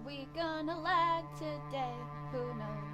we gonna lag today? Who knows?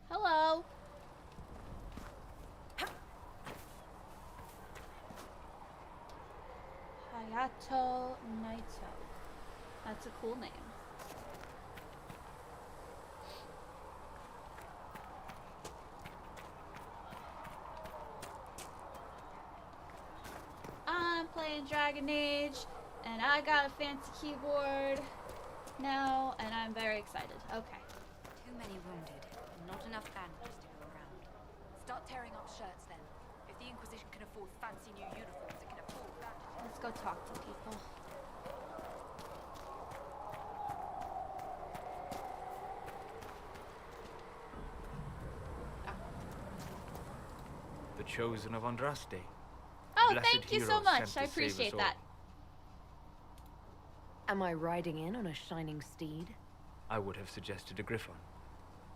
Hello. Hayato Naito. That's a cool name. I'm playing Dragon Age, and I got a fancy keyboard now, and I'm very excited. Okay. Too many wounded, and not enough bandages to go around. Start tearing up shirts then. If the Inquisition can afford fancy new uniforms, it can afford bandages. Let's go talk to people. The chosen of Andraste. Oh, Blessed thank you so hero much. sent I to save us appreciate all. that. Am I riding in on a shining steed? I would have suggested a griffon,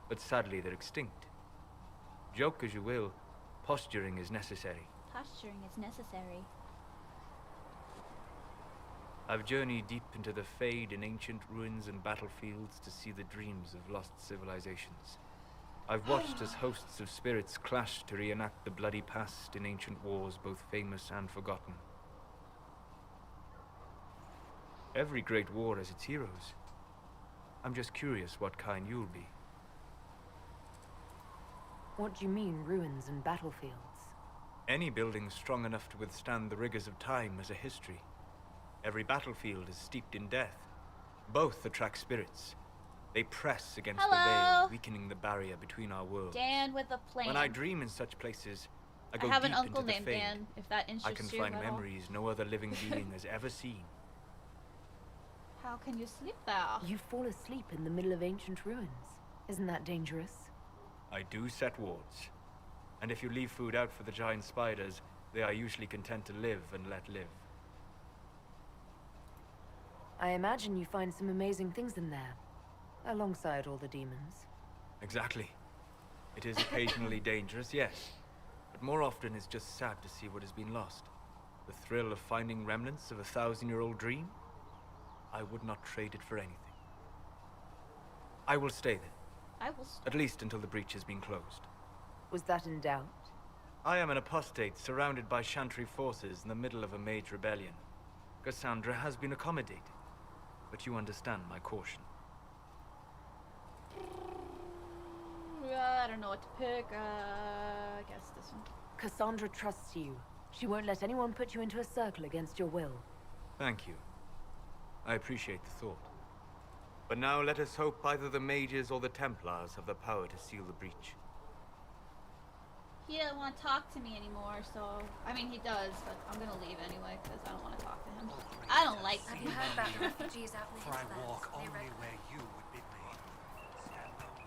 but sadly they're extinct. Joke as you will, posturing is necessary. Posturing is necessary. I've journeyed deep into the fade in ancient ruins and battlefields to see the dreams of lost civilizations. I've watched as hosts of spirits clash to reenact the bloody past in ancient wars, both famous and forgotten. Every great war has its heroes. I'm just curious what kind you'll be. What do you mean, ruins and battlefields? Any building strong enough to withstand the rigors of time has a history. Every battlefield is steeped in death. Both attract spirits. They press against the veil, weakening the barrier between our worlds. Dan with a plan. When I dream in such places, I go have an deep uncle into the named fade. Dan, if that interests I can you find at all. memories no other living being has ever seen. How can you sleep there? You fall asleep in the middle of ancient ruins. Isn't that dangerous? I do set wards. And if you leave food out for the giant spiders, they are usually content to live and let live. I imagine you find some amazing things in there, alongside all the demons. Exactly. It is occasionally dangerous, yes. But more often it's just sad to see what has been lost. The thrill of finding remnants of a 1,000-year-old dream? I would not trade it for anything. I will stay then. I will stay. At least until the breach has been closed. Was that in doubt? I am an apostate surrounded by Chantry forces in the middle of a mage rebellion. Cassandra has been accommodated, but you understand my caution. I don't know what to pick. I guess this one. Cassandra trusts you. She won't let anyone put you into a circle against your will. Thank you. I appreciate the thought. But now let us hope either the mages or the Templars have the power to seal the breach. He doesn't want to talk to me anymore, so... I mean, he does, but I'm gonna leave anyway, because I don't want to talk to him. I don't like Have him. you heard about the refugees out in the For I hinterlands? walk They only read- where you would bid me. Stand only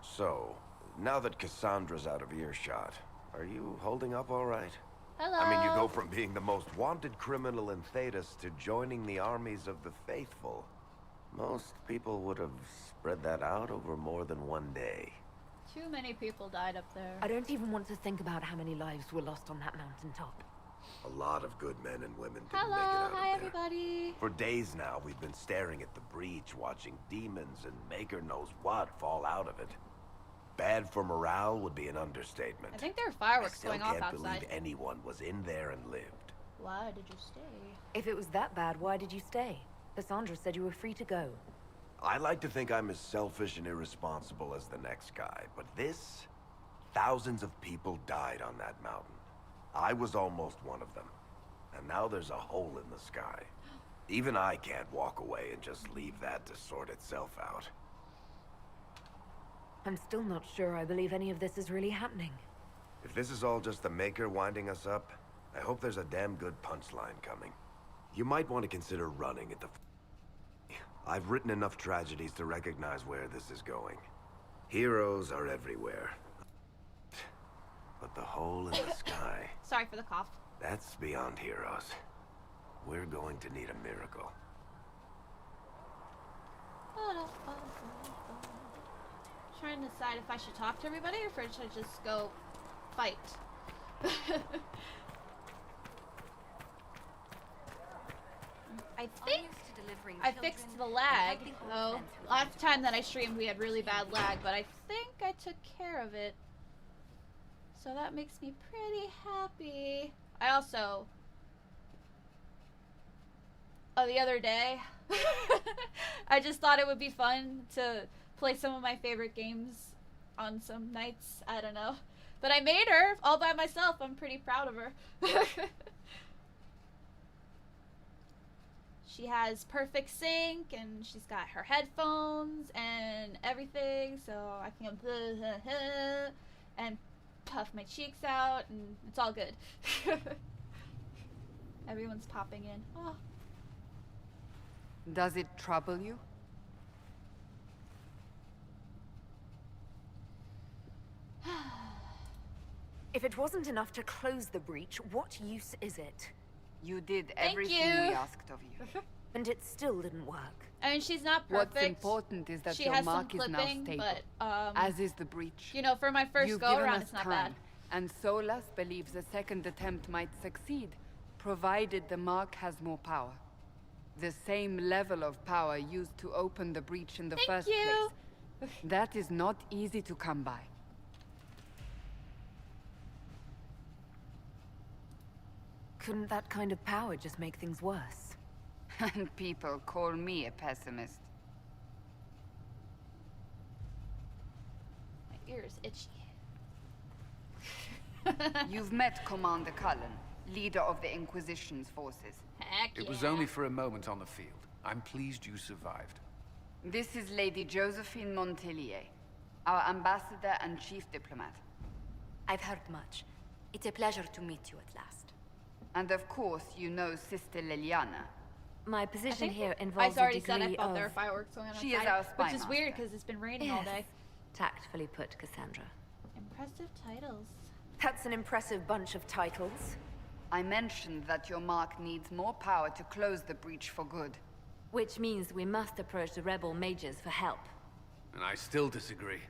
So, now that Cassandra's out of earshot, are you holding up all right? Hello. I mean, you go from being the most wanted criminal in Thedas to joining the armies of the faithful. Most people would have spread that out over more than one day. Too many people died up there. I don't even want to think about how many lives were lost on that mountaintop. A lot of good men and women didn't Hello, make it out of hi there. everybody. For days now, we've been staring at the breach, watching demons and maker knows what fall out of it. Bad for morale would be an understatement. I think there are I fireworks still going off can't outside. believe anyone was in there and lived. Why did you stay? If it was that bad, why did you stay? Cassandra said you were free to go. I like to think I'm as selfish and irresponsible as the next guy, but this... Thousands of people died on that mountain. I was almost one of them. And now there's a hole in the sky. Even I can't walk away and just leave that to sort itself out. I'm still not sure I believe any of this is really happening. If this is all just the Maker winding us up, I hope there's a damn good punchline coming. You might want to consider running at the... I've written enough tragedies to recognize where this is going. Heroes are everywhere. But the hole in the sky, Sorry for the cough. that's beyond heroes. We're going to need a miracle. Trying to decide if I should talk to everybody or if I should just go fight. I think I fixed the lag, though. Last time that I streamed we had really bad lag, but I think I took care of it. So that makes me pretty happy. I also... Oh, the other day, I just thought it would be fun to play some of my favorite games on some nights. I don't know. But I made her all by myself. I'm pretty proud of her. She has perfect sync, and she's got her headphones and everything, so I can go and puff my cheeks out, and it's all good. Everyone's popping in. Oh. Does it trouble you? If it wasn't enough to close the breach, what use is it? You did Thank everything you. we asked of you. And it still didn't work. I mean, she's not perfect. What's important is that She your has some mark is now clipping, stable, but as is the breach. you know, for my 1st You've go given around, us it's not time, bad. and Solas believes a second attempt might succeed, provided the mark has more power. The same level of power used to open the breach in the Thank first you. place. That is not easy to come by. Couldn't that kind of power just make things worse? And people call me a pessimist. My ear's itchy. You've met Commander Cullen, leader of the Inquisition's forces. Heck It was yeah. only for a moment on the field. I'm pleased you survived. This is Lady Josephine Montelier, our ambassador and chief diplomat. I've heard much. It's a pleasure to meet you at last. And of course, you know Sister Liliana. My I position think here I involves a already said I degree thought there were of... fireworks going on She is outside, our spy which is weird master. because it's been raining all day. Tactfully put, Cassandra. Impressive titles. That's an impressive bunch of titles. I mentioned that your mark needs more power to close the breach for good. Which means we must approach the rebel mages for help. And I still disagree.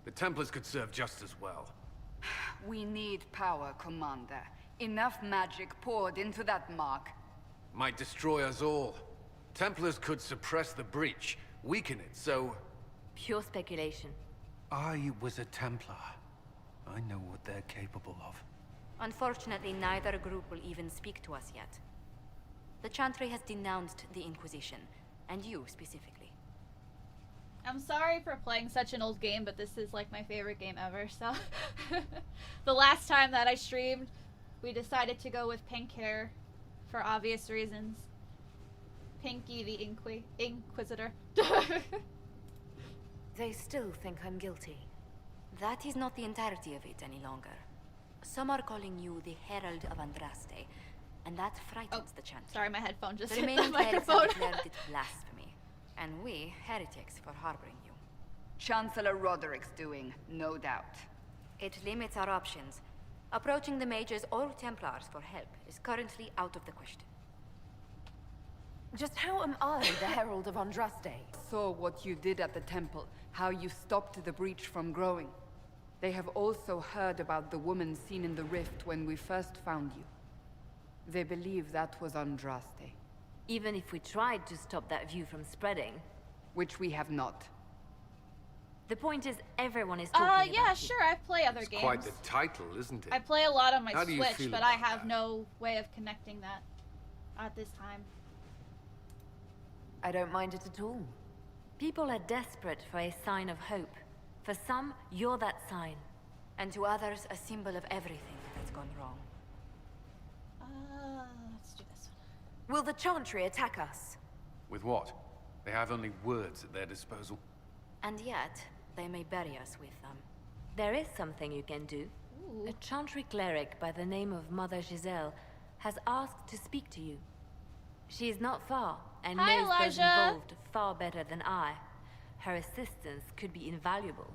The Templars could serve just as well. We need power, Commander. Enough magic poured into that mark. Might destroy us all. Templars could suppress the breach, weaken it, so... Pure speculation. I was a Templar. I know what they're capable of. Unfortunately, neither group will even speak to us yet. The Chantry has denounced the Inquisition, and you specifically. I'm sorry for playing such an old game, but this is like my favorite game ever, so... The last time that I streamed, we decided to go with pink hair for obvious reasons. Pinky the Inquisitor. They still think I'm guilty. That is not the entirety of it any longer. Some are calling you the Herald of Andraste, and that frightens the Chantry. Sorry, my headphone just The hit the remaining clerics microphone. have declared it blasphemy, and we heretics for harboring you. Chancellor Roderick's doing, no doubt. It limits our options. Approaching the mages or Templars for help is currently out of the question. Just how am I the Herald of Andraste? Saw what you did at the temple, how you stopped the breach from growing. They have also heard about the woman seen in the rift when we first found you. They believe that was Andraste, Even if we tried to stop that view from spreading. which we have not. The point is, everyone is talking about Yeah, you. sure, I play other It's games. quite the title, isn't it? I play a lot on my How do you Switch, feel but I about have that? no way of connecting that at this time. I don't mind it at all. People are desperate for a sign of hope. For some, you're that sign. And to others, a symbol of everything that's gone wrong. Let's do this one. Will the Chantry attack us? With what? They have only words at their disposal. And yet, they may bury us with them. There is something you can do. Ooh. A chantry cleric by the name of Mother Giselle has asked to speak to you. She is not far and Hi, knows those Elijah. involved far better than I. Her assistance could be invaluable.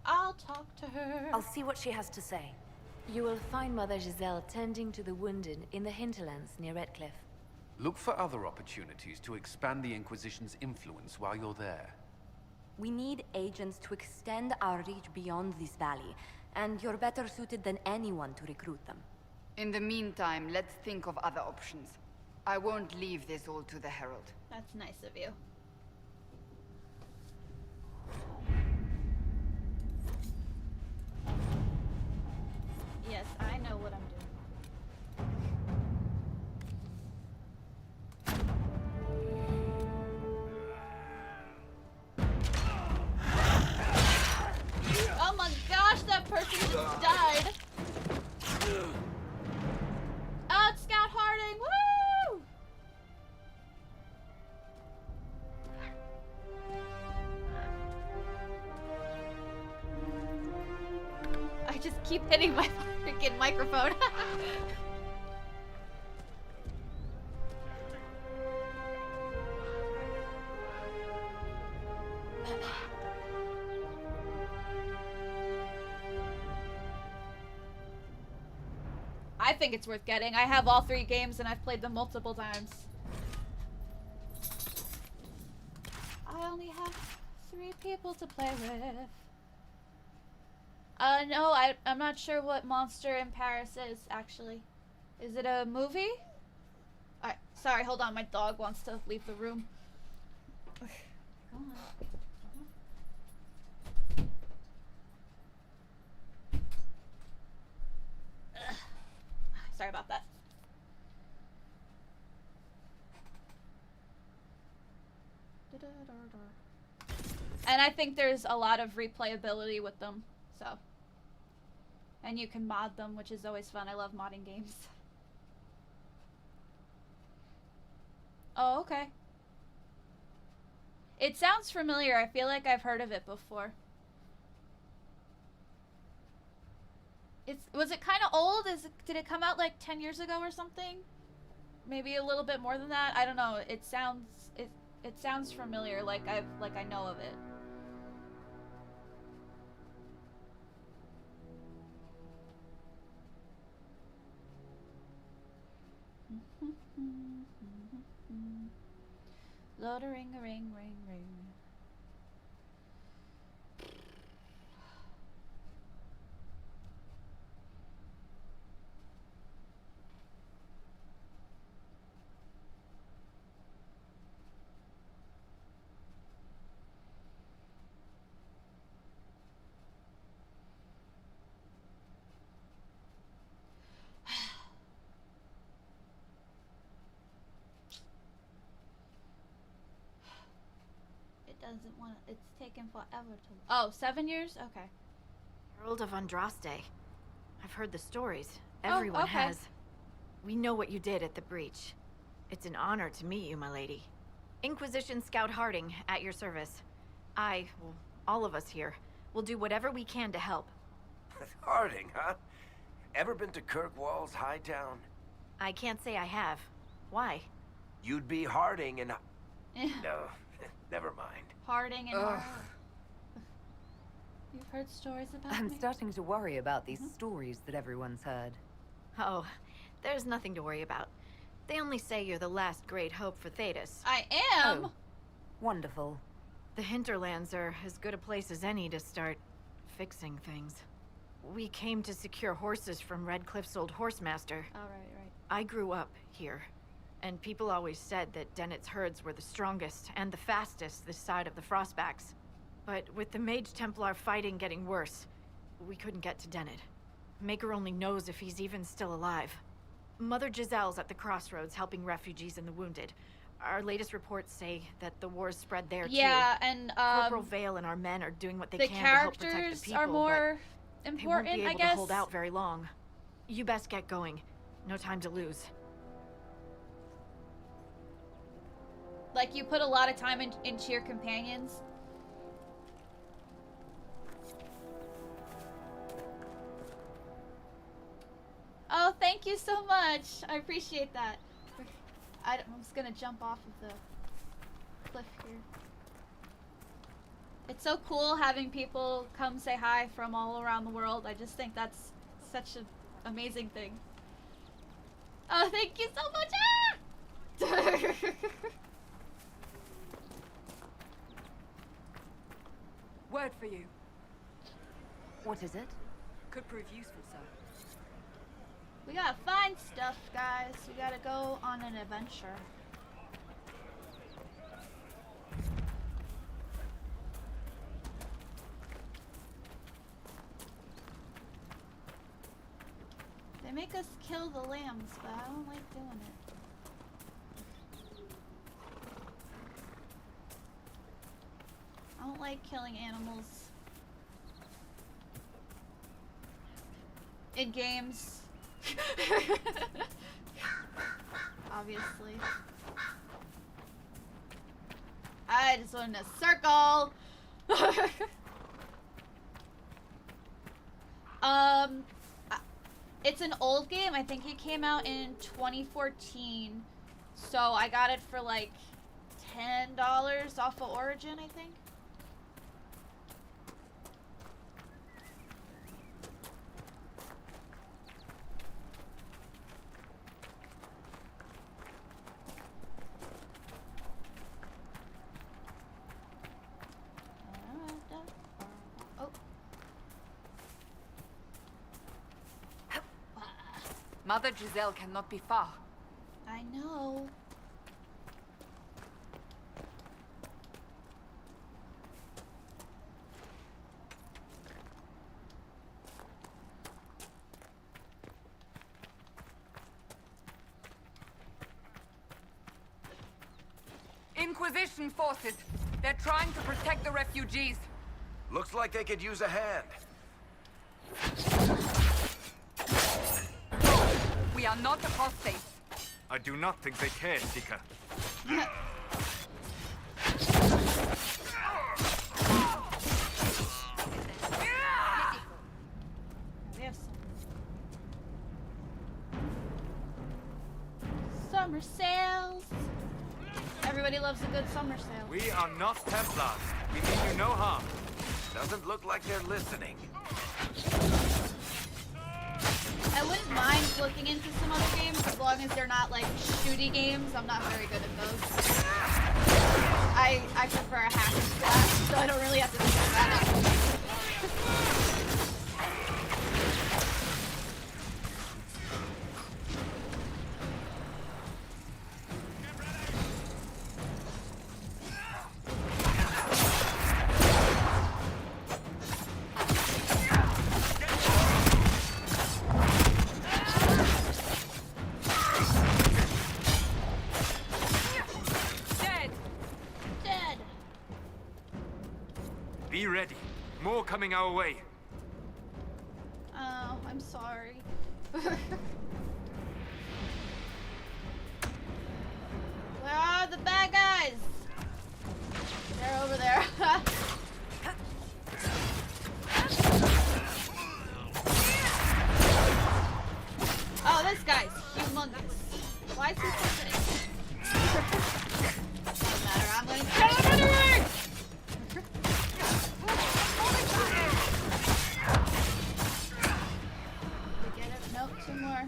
I'll talk to her. I'll see what she has to say. You will find Mother Giselle tending to the wounded in the hinterlands near Redcliffe. Look for other opportunities to expand the Inquisition's influence while you're there. We need agents to extend our reach beyond this valley, and you're better suited than anyone to recruit them. In the meantime, let's think of other options. I won't leave this all to the Herald. That's nice of you. Yes, I know what I'm doing. Oh my gosh, that person just died. Oh, it's Scout Harding! Woo! I just keep hitting my freaking microphone. I think it's worth getting. I have all 3 games and I've played them multiple times. I only have 3 people to play with. No, I'm not sure what Monster in Paris is, actually. Is it a movie? Sorry, hold on, my dog wants to leave the room. Go on. Ugh. Sorry about that. And I think there's a lot of replayability with them, so. And you can mod them, which is always fun. I love modding games. Oh, okay. It sounds familiar. I feel like I've heard of it before. Was it kind of old? Did it come out like 10 years ago or something? Maybe a little bit more than that. I don't know. It sounds familiar. Like I know of it. Lord, ring, ring, ring, ring. Doesn't want to, it's taken forever to. Oh, 7 years? Okay. Herald of Andraste. I've heard the stories. Everyone okay. has. We know what you did at the breach. It's an honor to meet you, my lady. Inquisition Scout Harding, at your service. Well, all of us here, will do whatever we can to help. Harding, huh? Ever been to Kirkwall's Hightown? I can't say I have. Why? You'd be Harding and... No, never mind. Harding and Harding. You've heard stories about I'm me? starting to worry about these stories that everyone's heard. Oh, there's nothing to worry about. They only say you're the last great hope for Thetis. I am! Oh, wonderful. The hinterlands are as good a place as any to start fixing things. We came to secure horses from Redcliffe's old horsemaster. Oh, right. I grew up here, and people always said that Dennett's herds were the strongest and the fastest this side of the Frostbacks. But with the Mage Templar fighting getting worse, we couldn't get to Dennett. Maker only knows if he's even still alive. Mother Giselle's at the crossroads helping refugees and the wounded. Our latest reports say that the war's spread there too. Yeah, and Corporal Vale and our men are doing what they the can to help protect the characters people, are more but they important, won't be able I guess. to hold out very long. You best get going. No time to lose. Like, you put a lot of time into your companions. thank you so much. I appreciate that. I'm just gonna jump off of the cliff here. It's so cool having people come say hi from all around the world. I just think that's such an amazing thing. Oh, thank you so much! Ah! Word for you. What is it? Could prove useful, sir. We gotta find stuff, guys. We gotta go on an adventure. They make us kill the lambs, but I don't like doing it. I don't like killing animals in games. Obviously. I just want a circle. It's an old game. I think it came out in 2014. So I got it for like $10 off of Origin, I think. Oh. Mother Giselle cannot be far. I know. Inquisition forces. They're trying to protect the refugees. Looks like they could use a hand. We are not apostates. I do not think they care, Seeker. We have summer sales. Everybody loves a good summer sale. We are not Templars. We mean you no harm. Doesn't look like they're listening. I wouldn't mind looking into some other games as long as they're not like shooty games. I'm not very good at those. I prefer a hack and slash, so I don't really have to think about it. Be ready. More coming our way. Oh, I'm sorry. Where are the bad guys? They're over there. Oh, this guy's humongous. Why is he so big? Doesn't matter, I'm gonna kill him anyway! We get it? Nope, two more.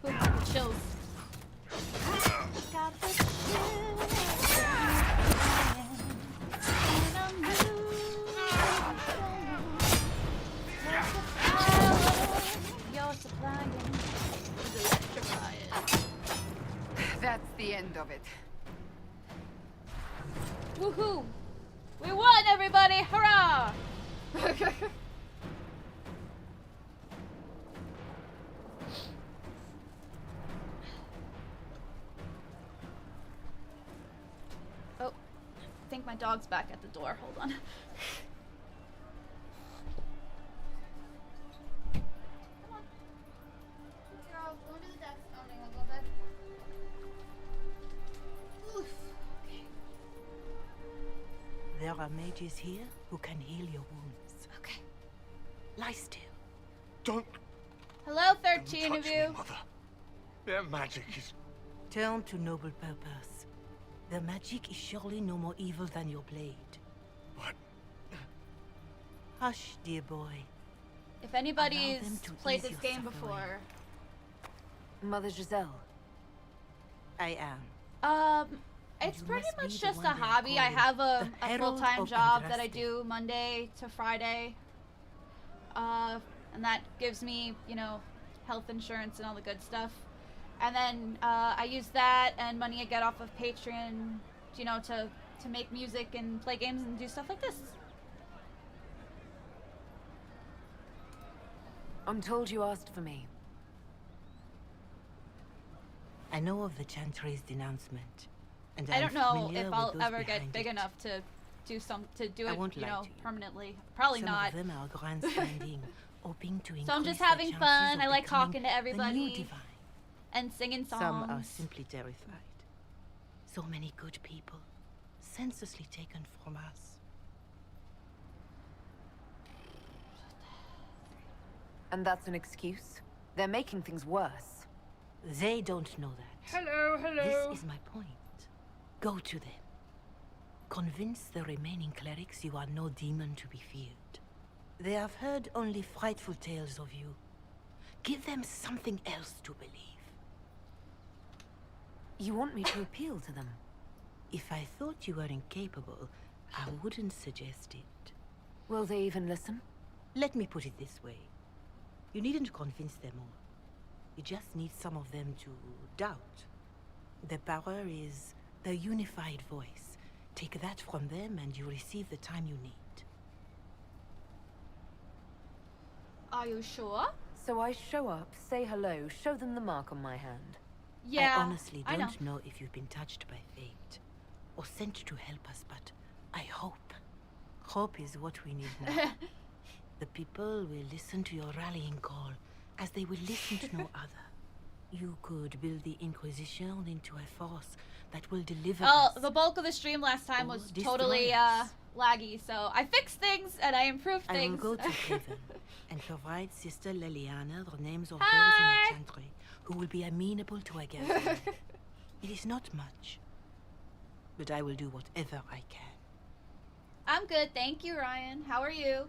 Ooh, chills. Got the That's the end of it. Woohoo! We won, everybody! Hurrah! Oh, I think my dog's back at the door. Hold on. Come on. Girl, go to the desk. Oh, no, go to bed. are mages here who can heal your wounds. Okay. Lie still. Don't Hello, 13 touch of me, you. Mother. Their magic is... Turn to noble purpose. Their magic is surely no more evil than your blade. What? Hush, dear boy. If anybody's Allow them to played ease this your game suffering. before, Mother Giselle. I am. it's you pretty must be much the just one a they are hobby. I calling have a the Herald full-time of job that I Andraste. do Monday to Friday. And that gives me, you know, health insurance and all the good stuff. And then I use that and money I get off of Patreon, you know, to make music and play games and do stuff like this. I'm told you asked for me. I know of the Chantry's denouncement, and I I'm don't know familiar if with I'll those ever get behind big it. enough to do I it, won't you lie know, to you. permanently. Probably Some not. of them are grandstanding, hoping to increase So I'm just their having chances fun. of I like becoming talking to the new everybody divine. and singing songs. Some are simply terrified. So many good people, senselessly taken from us. And that's an excuse? They're making things worse. They don't know that. Hello, hello. This is my point. Go to them. Convince the remaining clerics you are no demon to be feared. They have heard only frightful tales of you. Give them something else to believe. You want me to appeal to them? If I thought you were incapable, I wouldn't suggest it. Will they even listen? Let me put it this way. You needn't convince them all. You just need some of them to doubt. Their power is their unified voice. Take that from them and you receive the time you need. Are you sure? So I show up, say hello, show them the mark on my hand. Yeah. I honestly I know. don't know if you've been touched by fate or sent to help us, but I hope. Hope is what we need now. The people will listen to your rallying call as they will listen to no other. You could build the Inquisition into a force that will deliver Oh, us. the bulk of the stream last time Or was destroy totally us. laggy, so I fixed things and I improved I will things. go to Haven and provide Sister Leliana the names of Hi. those in the Chantry who will be amenable to a gathering. It is not much, but I will do whatever I can. I'm good, thank you, Ryan. How are you?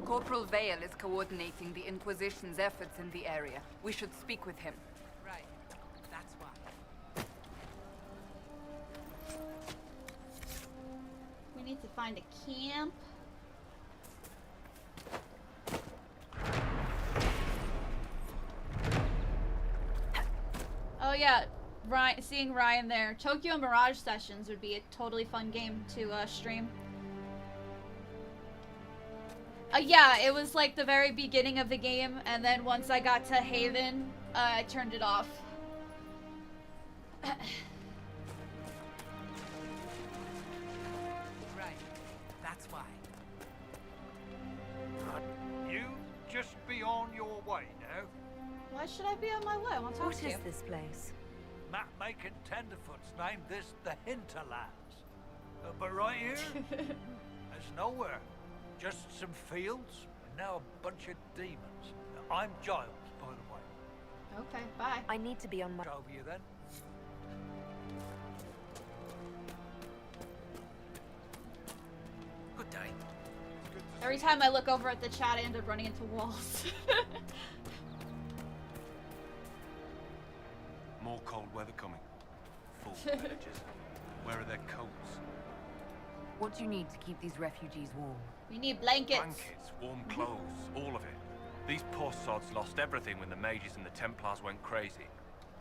Corporal Vale is coordinating the Inquisition's efforts in the area. We should speak with him. Right, that's why. We need to find a camp. Oh yeah, Ryan, seeing Ryan there. Tokyo Mirage Sessions would be a totally fun game to stream. Yeah, it was like the very beginning of the game, and then once I got to Haven, I turned it off. Right, that's why. You just be on your way now. Why should I be on my way? I want to talk What to you. is this place? Map-making tenderfoots named this the Hinterlands. But right here, there's nowhere. Just some fields, and now a bunch of demons. I'm Giles, by the way. Okay, bye. I need to be on my... Over you then. Good day. Every time I look over at the chat, I end up running into walls. More cold weather coming. Full villages. Where are their coats? What do you need to keep these refugees warm? We need blankets. Blankets, warm clothes, all of it. These poor sods lost everything when the mages and the Templars went crazy.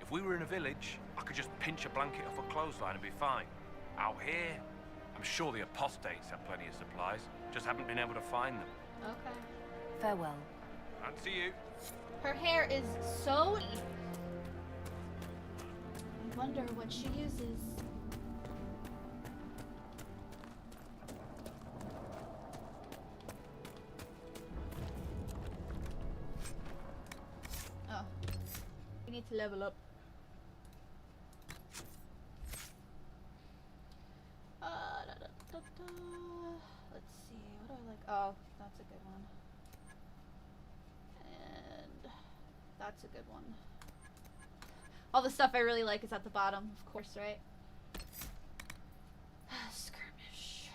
If we were in a village, I could just pinch a blanket off a clothesline and be fine. Out here, I'm sure the apostates have plenty of supplies, just haven't been able to find them. Okay. Farewell. And to you. Her hair is so... I wonder what she uses. Oh. We need level up. Let's see, what do I like? Oh, that's a good one. And that's a good one. All the stuff I really like is at the bottom, of course, right? Skirmish.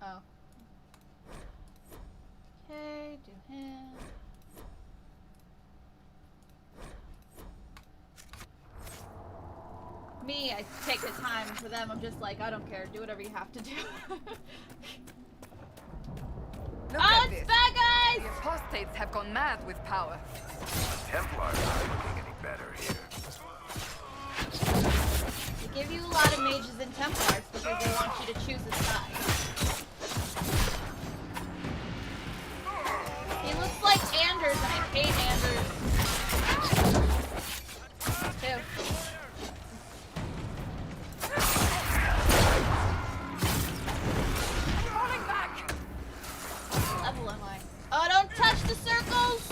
Oh. Okay, do him. Me, I take the time. For them, I'm just like, I don't care. Do whatever you have to do. Look oh, at it's this. bad guys! The apostates have gone mad with power. Templars aren't looking any better here. They give you a lot of mages and Templars because they want you to choose a side. He looks like Anders, and I hate Anders. Too. Falling back! What level am I? Oh, don't touch the circles!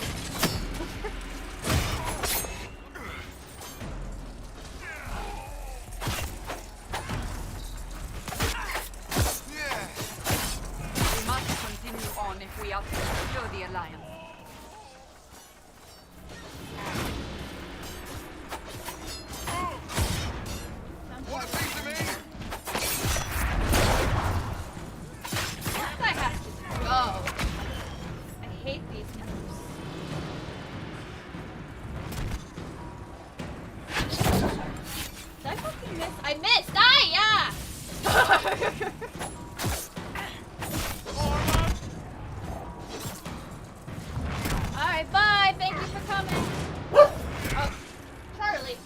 We must continue on if we are to secure the Alliance. I have to go. I hate these moves. Did I fucking miss? I missed! Yeah! Alright, bye! Thank you for coming! Oh, Charlie!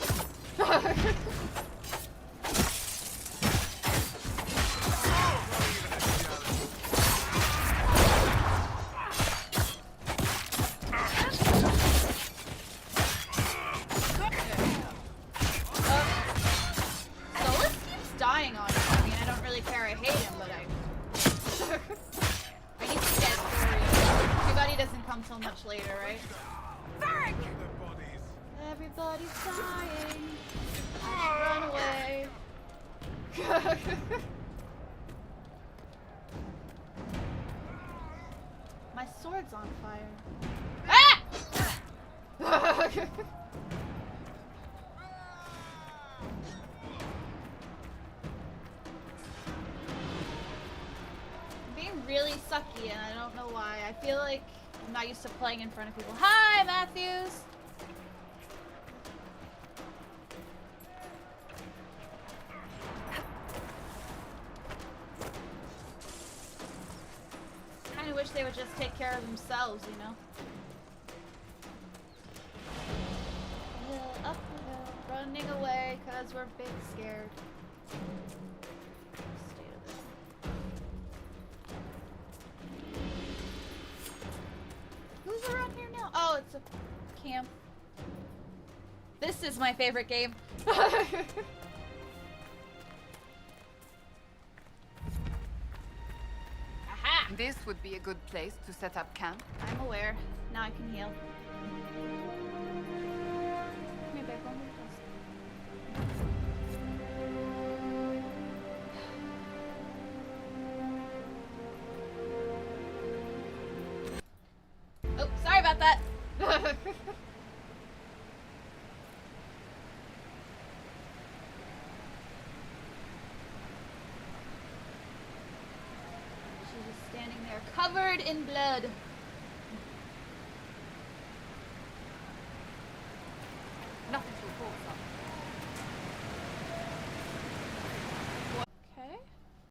Solus keeps dying on him. I mean, I don't really care. I hate him, but I need to get story. Too bad he doesn't come till much later, right? Everybody's dying. I should run away. My sword's on fire. Ah! I'm being really sucky and I don't know why. I feel like I'm not used to playing in front of people. Hi, Matthews! I wish they would just take care of themselves, you know? Hill up the hill, running away because we're big scared. State of this. Who's around here now? Oh, it's a camp. This is my favorite game. This would be a good place to set up camp. I'm aware. Now I can heal. Come here, babe. Go move this. Oh, sorry about that. She's just standing there, covered in blood.